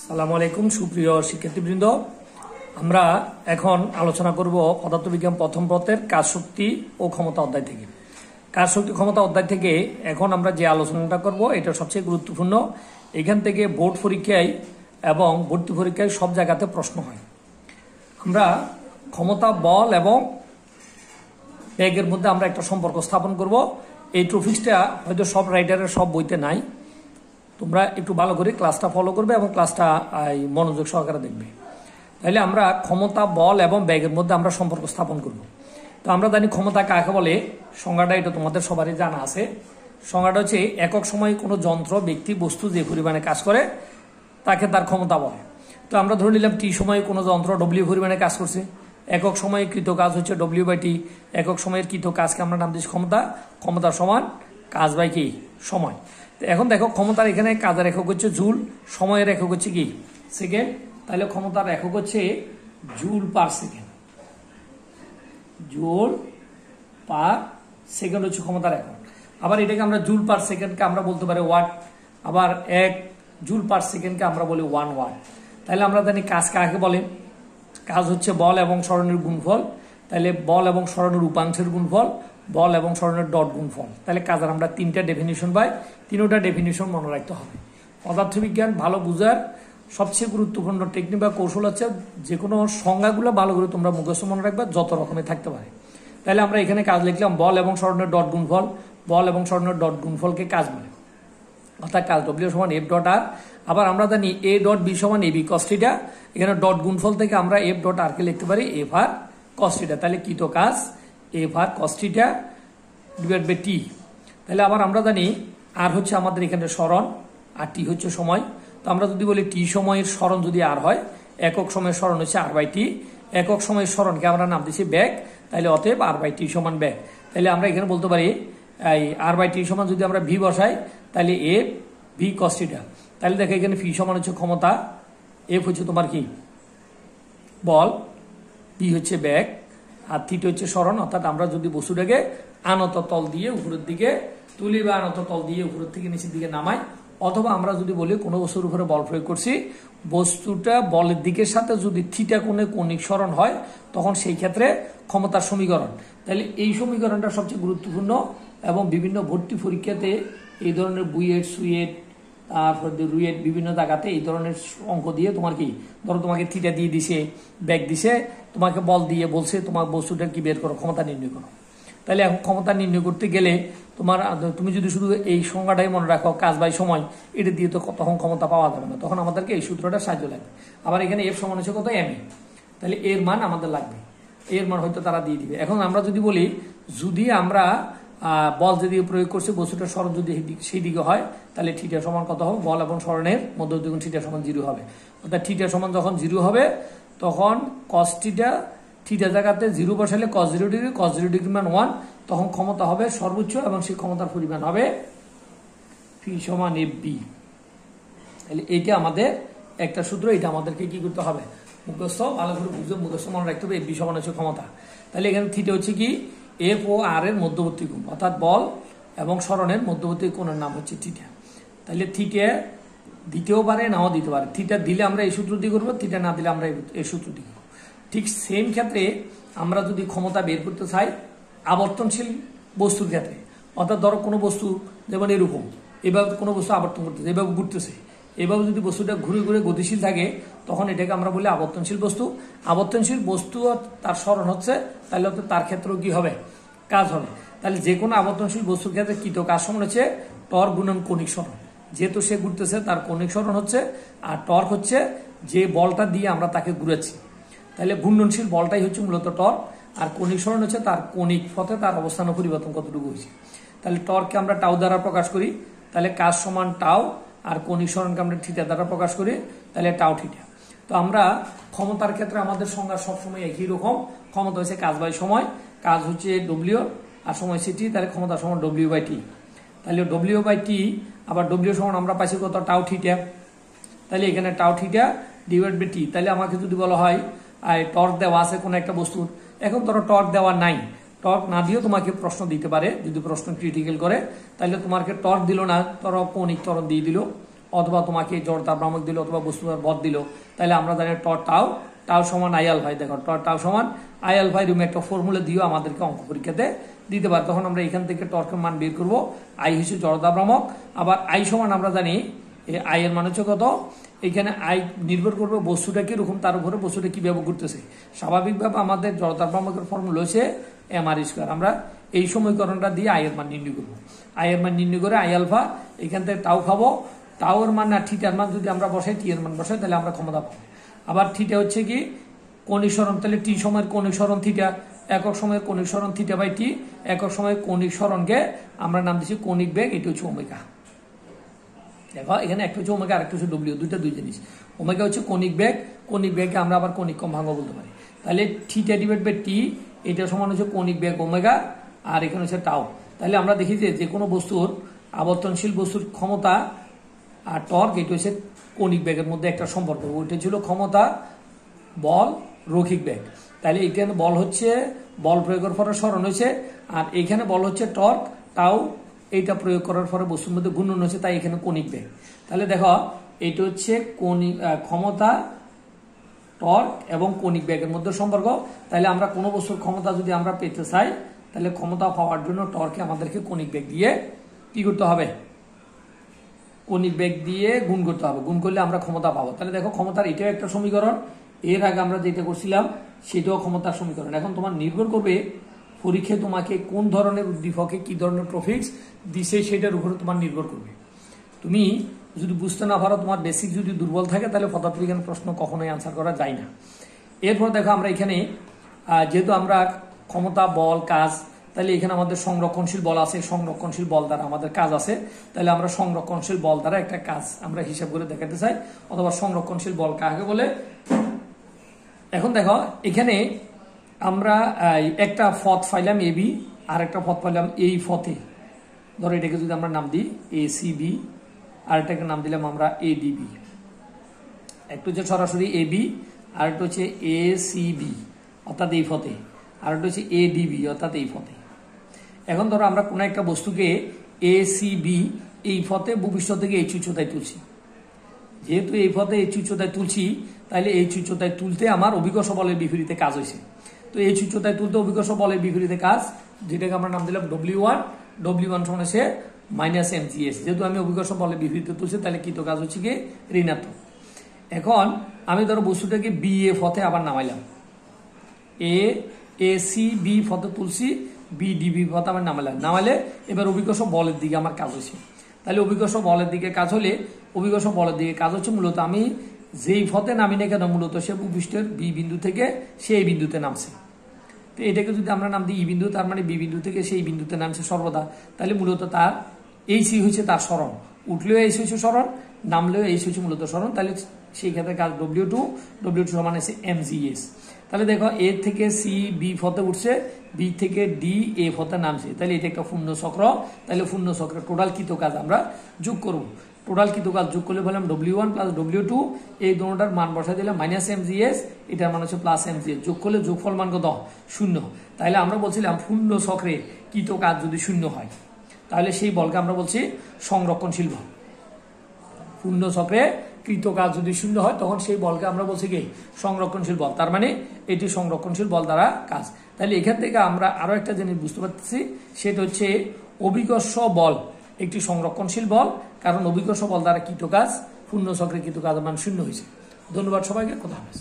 আসসালামু আলাইকুম সুপ্রিয় শিক্ষার্থীবৃন্দ, আমরা এখন আলোচনা করব পদার্থবিজ্ঞান প্রথম পত্রের কাজ শক্তি ও ক্ষমতা অধ্যায় থেকে। কাজ শক্তি ক্ষমতা অধ্যায় থেকে এখন আমরা যে আলোচনাটা করব এটা সবচেয়ে গুরুত্বপূর্ণ। এখান থেকে বোর্ড পরীক্ষায় এবং ভর্তি পরীক্ষায় সব জায়গাতে প্রশ্ন হয়। আমরা ক্ষমতা, বল এবং বেগের মধ্যে আমরা একটা সম্পর্ক স্থাপন করব। এই টপিকসটা হয়তো সব রাইটারের সব বইতে নাই, তোমরা একটু ভালো করে ক্লাসটা ফলো করবে এবং ক্লাসটা মনোযোগ সহকারে দেখবে। তাহলে আমরা ক্ষমতা, বল এবং বেগের মধ্যে আমরা সম্পর্ক স্থাপন করব। তো আমরা জানি ক্ষমতা কাকে বলে, সংজ্ঞাটা এটা তোমাদের সবারই জানা আছে। সংজ্ঞাটা হচ্ছে একক সময়ে কোনো যন্ত্র, ব্যক্তি, বস্তু যে পরিমাণে কাজ করে তাকে তার ক্ষমতা বলে। তো আমরা ধরে নিলাম টি সময়ে কোনো যন্ত্র ডব্লিউ পরিমাণে কাজ করছে, একক সময়ে কৃত কাজ হচ্ছে ডব্লিউ/টি। একক সময়ের কৃত কাজকে আমরা নাম দিচ্ছি ক্ষমতা। ক্ষমতা সমান কাজ বাই কি সময়। এখন দেখো ক্ষমতার এখানে কাজের একক হচ্ছে জুল, সময়ের একক হচ্ছে কি সেকেন্ড। তাহলে ক্ষমতার একক হচ্ছে joule per second. Joule per second হচ্ছে ক্ষমতার একক। আবার এটাকে আমরা জুল পার সেকেন্ডকে আমরা বলতে পারি ওয়াট। আবার এক জুল পার সেকেন্ডকে আমরা বলি 1 ওয়াট। তাহলে আমরা জানি কাজ কাকে বলে। কাজ হচ্ছে বল এবং সরণের গুণফল। তাহলে বল এবং সরণের উপাংশের গুণফল, বল এবং সরণের ডট গুণফল। তাহলে কাজের আমরা তিনটা ডেফিনিশন পাই, তিনটা ডেফিনিশন মনে রাখতে হবে। পদার্থবিজ্ঞান ভালো বুঝার সবচেয়ে গুরুত্বপূর্ণ টেকনিক বা কৌশল হচ্ছে যে কোনো সংজ্ঞাগুলো ভালো করে তোমরা মুখস্থ মনে রাখবে, যত রকমের থাকতে পারে। তাহলে আমরা এখানে কাজ লিখলাম বল এবং সরণের ডট গুণফল। বল এবং সরণের ডট গুণফলকে কাজ বলে, অর্থাৎ কাজ ডব্লিউ সমান এফ ডট আর। আবার আমরা জানি এ ডট বি সমান এবি কস থিটা। এখানে ডট গুণফল থেকে আমরা এফ ডট আর কে লিখতে পারি এফ আর কস থিটা। তাহলে কৃত কাজ F R cos theta divide by T. তাহলে আবার আমরা জানি আর হচ্ছে আমাদের এখানে সরণ আর টি হচ্ছে সময়। তো আমরা যদি বলি টি সময়ের সরণ যদি আর হয়, একক সময়ের সরণ হচ্ছে আর বাই টি। একক সময়ের সরণকে আমরা নাম দিচ্ছি ব্যাগ। তাহলে অতএব আর বাই টি সমান ব্যাগ। তাহলে আমরা এখানে বলতে পারি এই আর বাই টি সমান যদি আমরা ভি বসাই তাহলে এফ ভি কস থিটা। তাহলে দেখো এখানে ভি সমান হচ্ছে ক্ষমতা, এফ হচ্ছে তোমার কি বল, ভি হচ্ছে ব্যাগ, আর থিটা হচ্ছে সরণ। অর্থাৎ আমরা যদি বস্তুটাকে আনত তল দিয়ে উপরের দিকে তুলি বা আনত তল দিয়ে উপরের থেকে নিচের দিকে নামাই, অথবা আমরা যদি বলি কোনো বস্তুর উপরে বল প্রয়োগ করছি, বস্তুটা বলের দিকের সাথে যদি থিটা কোণে কৌণিক সরণ হয় তখন সেই ক্ষেত্রে ক্ষমতার সমীকরণ। তাহলে এই সমীকরণটা সবচেয়ে গুরুত্বপূর্ণ এবং বিভিন্ন ভর্তি পরীক্ষাতে এই ধরনের বুয়েট, সুয়েট, তারপর রুয়েট বিভিন্ন জায়গাতে এই ধরনের অঙ্ক দিয়ে তোমার কি ধরো তোমাকে থিটা দিয়ে দিছে, ব্যাগ দিছে, তোমাকে বল দিয়ে বলছে তোমার বস্তুটা কি বের করো, ক্ষমতা নির্ণয় করো। তাহলে এখন ক্ষমতা নির্ণয় করতে গেলে তুমি যদি শুধু এই সংজ্ঞাটাই মনে রাখো কাজ বাই সময়, এটা দিয়ে তো তখন ক্ষমতা পাওয়া যাবে না, তখন আমাদেরকে এই সূত্রটা সাহায্য লাগবে। আবার এখানে এফ সমান হচ্ছে কত এম এ, তাহলে এর মান আমাদের লাগবে, এর মান হয়তো তারা দিয়ে দিবে। এখন আমরা যদি বলি যদি আমরা বল যদি প্রয়োগ করছে বস্তুটার সরণ যদি সেই দিকে হয় তাহলে থিটা সমান কত হবে, বল এবং সরণের মধ্যবর্তী থিটা সমান 0 হবে। অর্থাৎ থিটা সমান যখন 0 হবে তখন কস থিটা, থিটা জায়গাতে 0 বসালে কস 0 ডিগ্রি, কস 0 ডিগ্রি মান 1, তখন ক্ষমতা হবে সর্বোচ্চ এবং সেই ক্ষমতার পরিমাণ হবে ফি সমান এফ বি। তাহলে এইটা আমাদের একটা সূত্র, এটা আমাদেরকে কি করতে হবে মুখস্থ ভালো করে বুঝে মুখস্থ মনে রাখতে হবে। এফ বি সমান হচ্ছে ক্ষমতা। তাহলে এখানে থিটা হচ্ছে কি এফ ও আর এর মধ্যবর্তী কোণ, অর্থাৎ বল এবং সরণের মধ্যবর্তী কোণের নাম হচ্ছে থিটা। তাহলে থিটা দিতেও পারে নাও দিতে পারে, থিটা দিলে আমরা এই সূত্র দিয়ে করবো, থিটা না দিলে আমরা এই সূত্র দিয়ে করবো। ঠিক সেম ক্ষেত্রে আমরা যদি ক্ষমতা বের করতে চাই আবর্তনশীল বস্তুর ক্ষেত্রে, অর্থাৎ ধরো কোনো বস্তু যেমন এরকম এভাবে কোনো বস্তু আবর্তন করতেছে, এভাবে ঘুরতেছে, এভাবে যদি বস্তুটা ঘুরে ঘুরে গতিশীল থাকে তখন এটাকে আমরা বলি আবর্তনশীল বস্তু। আবর্তনশীল বস্তু তার সরণ হচ্ছে, তাহলে তার ক্ষেত্রেও কি হবে কাজ হবে। তাহলে যে কোনো আবর্তনশীল বস্তুর ক্ষেত্রে কৃত কাজ সমান হচ্ছে টর্ক গুণন কৌণিক সরণ। যেহেতু সে ঘুরতেছে তার কৌণিক সরণ হচ্ছে, আর টর্ক হচ্ছে যে বলটা দিয়ে আমরা তাকে ঘুরেছি। তাহলে ঘূর্ণনশীল বলটাই হচ্ছে মূলত টর্ক, আর কৌণিক সরণ হচ্ছে তার কৌণিক পথে তার অবস্থান পরিবর্তন কতটুকু হয়েছে। তাহলে টর্ককে আমরা টাউ দ্বারা প্রকাশ করি, তাহলে কাজ সমান টাউ, আর কৌণিক সরণকে আমরা থিটা দ্বারা প্রকাশ করি, তাহলে টাউ থিটা। তো আমরা ক্ষমতার ক্ষেত্রে আমাদের সংজ্ঞা সবসময় একই রকম, ক্ষমতা হচ্ছে কাজ বাই সময়, কাজ হচ্ছে ডব্লিউ আর সময় হচ্ছে টি, তাহলে ক্ষমতা সমান ডব্লিউ বাই টি। তাহলে ডব্লিউ বাই টি, আবার ডব্লিউ সমান আমরা পাইছি কত টাউ থিটা। তাহলে এখানে tau theta divide by T. তাহলে আমাকে যদি বলা হয় টর্ক দেওয়া আছে কোনো একটা বস্তুর, এখন ধরো টর্ক দেওয়া নাই, টর্ক না দিয়েও তোমাকে প্রশ্ন দিতে পারে যদি প্রশ্ন ক্রিটিক্যাল করে, তাহলে তোমাকে টর্ক দিল না, ধরো কৌণিক ত্বরণ দিয়ে দিল, অথবা তোমাকে জড়তা ভ্রামক দিল অথবা বস্তুর বদ দিল, তাহলে আমরা জানি টাও টাও সমান আই আলফাই। দেখো টাও সমান আই আলফাই রুমে একটা ফর্মুলা দিও আমাদেরকে অঙ্ক পরীক্ষাতে দিতে পারে। তখন আমরা এখান থেকে টর্কের মান বের করবো। আই হচ্ছে জড়তা ভ্রামক, আবার আই সমান আমরা জানি আই এর মান হচ্ছে কত, এখানে আই নির্ভর করবে বস্তুটা কিরকম তার উপরে বস্তুটা কিভাবে ঘুরতেছে। স্বাভাবিকভাবে আমাদের জড়তা ভ্রামকের ফর্মুলা হচ্ছে এমআর স্কয়ার। আমরা এই সমীকরণটা দিয়ে আই এর মান নির্ণয় করবো। আই এর মান নির্ণয় করে আই আলফা এখান থেকে টাও পাবো, টাও এর মান আর থিটার মান যদি আমরা বসাই টি এর মান বসাই তাহলে আমরা ক্ষমতা পাবো। আবার থিটা হচ্ছে কি কৌণিক সরণ, তাহলে টি সময়ের কৌণিক সরণ থিটা, একক সময়ের কৌণিক সরণ থিটা বাই টি, একক সময়ের কৌণিক সরণকে আমরা নাম দিচ্ছি কৌণিক বেগ, এটি হচ্ছে ওমেগা। দেখো এখানে একটা হচ্ছে ওমেগা আর একটা হচ্ছে ডব্লিউ, দুই জিনিস। ওমেগা হচ্ছে কৌণিক বেগ, কৌণিক বেগকে আমরা আবার কৌণিক কম্পাঙ্ক বলতে পারি। তাহলে থিটা ডিভাইড বাই টি এটা সমান হচ্ছে কৌণিক বেগ ওমেগা, আর এখানে হচ্ছে টাও। তাহলে আমরা দেখি যে কোনো বস্তুর আবর্তনশীল বস্তুর ক্ষমতা আর টর্ক এটা হচ্ছে কৌণিক বেগের মধ্যে একটা সম্পর্ক। ওইটা ছিল ক্ষমতা বল রৈখিক বেগ। তাহলে এখানে বল হচ্ছে বল প্রয়োগের পরে সরণ হয়েছে, আর এখানে বল হচ্ছে টর্ক টাও, এইটা প্রয়োগ করার পরে বস্তুর মধ্যে ঘূর্ণন হচ্ছে, তাই এখানে কৌণিক বেগ। তাহলে দেখো এটা হচ্ছে ক্ষমতা টর্ক এবং কৌণিক বেগের মধ্যে সম্পর্ক। তাহলে আমরা কোনো বস্তুর ক্ষমতা যদি আমরা পেতে চাই তাহলে ক্ষমতা পাওয়ার জন্য টর্কে আমাদেরকে কৌণিক বেগ দিয়ে কি করতে হবে, কৌণিক বেগ দিয়ে গুণ করতে হবে। গুণ করলে আমরা ক্ষমতা পাবো। তাহলে দেখো ক্ষমতার এটাও একটা সমীকরণ, এর আগে আমরা যেটা করছিলাম সেটাও ক্ষমতার সমীকরণ। এখন তোমার নির্ভর করবে পরীক্ষায় তোমাকে কোন ধরনের উদ্দীপকে কি ধরনের প্রফিক্স দিছে সেটার উপরে তোমার নির্ভর করবে। তুমি যদি বুঝতে না পারো, তোমার বেসিক যদি দুর্বল থাকে, তাহলে পদার্থবিজ্ঞান প্রশ্ন কখনোই আনসার করা যায় না। এরপর দেখো আমরা এখানে যেহেতু আমরা ক্ষমতা বল কাজ, তাহলে এখানে আমাদের সংরক্ষণশীল বল আছে, সংরক্ষণশীল বল দ্বারা আমাদের কাজ আছে। তাহলে আমরা সংরক্ষণশীল বল দ্বারা একটা কাজ আমরা হিসাব করে দেখাতে চাই, অথবা সংরক্ষণশীল বল কাকে বলে। এখন দেখো এখানে আমরা একটা পথ পাইলাম এ বি, আর একটা পথ পাইলাম এই পথে। ধরো এটাকে যদি আমরা নাম দিই এ সি বি, আর এটাকে নাম দিলাম আমরা এ ডি বি। একটা হচ্ছে সরাসরি এ বি, আর একটা হচ্ছে এ সি বি অর্থাৎ এই পথে, আর একটা হচ্ছে এ ডি বি অর্থাৎ এই পথে। এখন ধরো আমরা কোনো একটা বস্তুকে এ সি বি এই পথে ভূপৃষ্ঠ থেকে এই উচ্চতায় তুলছি। যেহেতু এই পথে এই উচ্চতায় তুলছি, তাহলে এই উচ্চতায় তুলতে আমার অভিকর্ষ বলের বিপরীতে কাজ হয়েছে। তো এই উচ্চতায় তুলতে অভিকর্ষ বলের বিপরীতে কাজ, যেটাকে আমরা নাম দিলাম W1, W1 সমান হচ্ছে মাইনাস mgs। যেহেতু আমি অভিকর্ষ বলের বিপরীতে তুলছি, তাহলে কৃত কাজ হচ্ছে কি ঋণাত্মক। এখন আমি ধরো বস্তুটাকে বি এ পথে আবার নামাইলাম, এ সি বি পথে তুলছি, বি ডি বি পথে আমার নামাইলে এবার অভিকর্ষ বলের দিকে আমার কাজ হচ্ছে। তাহলে অভিকর্ষ বলের দিকে কাজ হলে অভিকর্ষ বলের দিকে কাজ হচ্ছে মূলত আমি যেই পথে নামি না কেন মূলত সে ভূপৃষ্ঠের বি বিন্দু থেকে সেই বিন্দুতে নামছে। তো এটাকে যদি আমরা নাম দিই ই বিন্দু, তার মানে বি বিন্দু থেকে সেই বিন্দুতে নামছে সর্বদা। তাহলে মূলত তার এই সি হচ্ছে তার সরণ, উঠলেও এই হচ্ছে সরণ, নামলেও এই হচ্ছে মূলত সরণ। তাহলে সেই ক্ষেত্রে কাজ W2 সমান আছে mgs। তাহলে দেখো এ থেকে সি বি পথে উঠছে, বি থেকে ডি এ পথে নামছে। তাহলে এটা একটা পূর্ণ চক্র। তাহলে পূর্ণ চক্রের টোটাল কৃত কাজ আমরা যোগ করব। টোটাল কৃত কাজ যোগ করলে বললাম W1 প্লাস W2, এই দুটোটার মান বসাই দিলাম মাইনাস mgs, এটার মান হচ্ছে প্লাস mgs। যোগ করলে যোগফল মান কত 0। তাহলে আমরা বলছিলাম পূর্ণ চক্রে কৃত কাজ যদি 0 হয়, তাহলে সেই বলকে আমরা বলছি সংরক্ষণশীল বল। পূর্ণ চক্রে কৃত কাজ যদি 0 হয়, তখন সেই বলকে আমরা বলছি কি সংরক্ষণশীল বল। তার মানে এটি সংরক্ষণশীল বল দ্বারা কাজ। তাহলে এখান থেকে আমরা আরো একটা জিনিস বুঝতে পারতেছি, সেটা হচ্ছে অভিকর্ষ বল একটি সংরক্ষণশীল বল, কারণ অভিকর্ষ বল দ্বারা কৃত কাজ পূর্ণ চক্রে কৃত কাজ মান 0 হয়েছে। ধন্যবাদ সবাইকে, কথা হবে।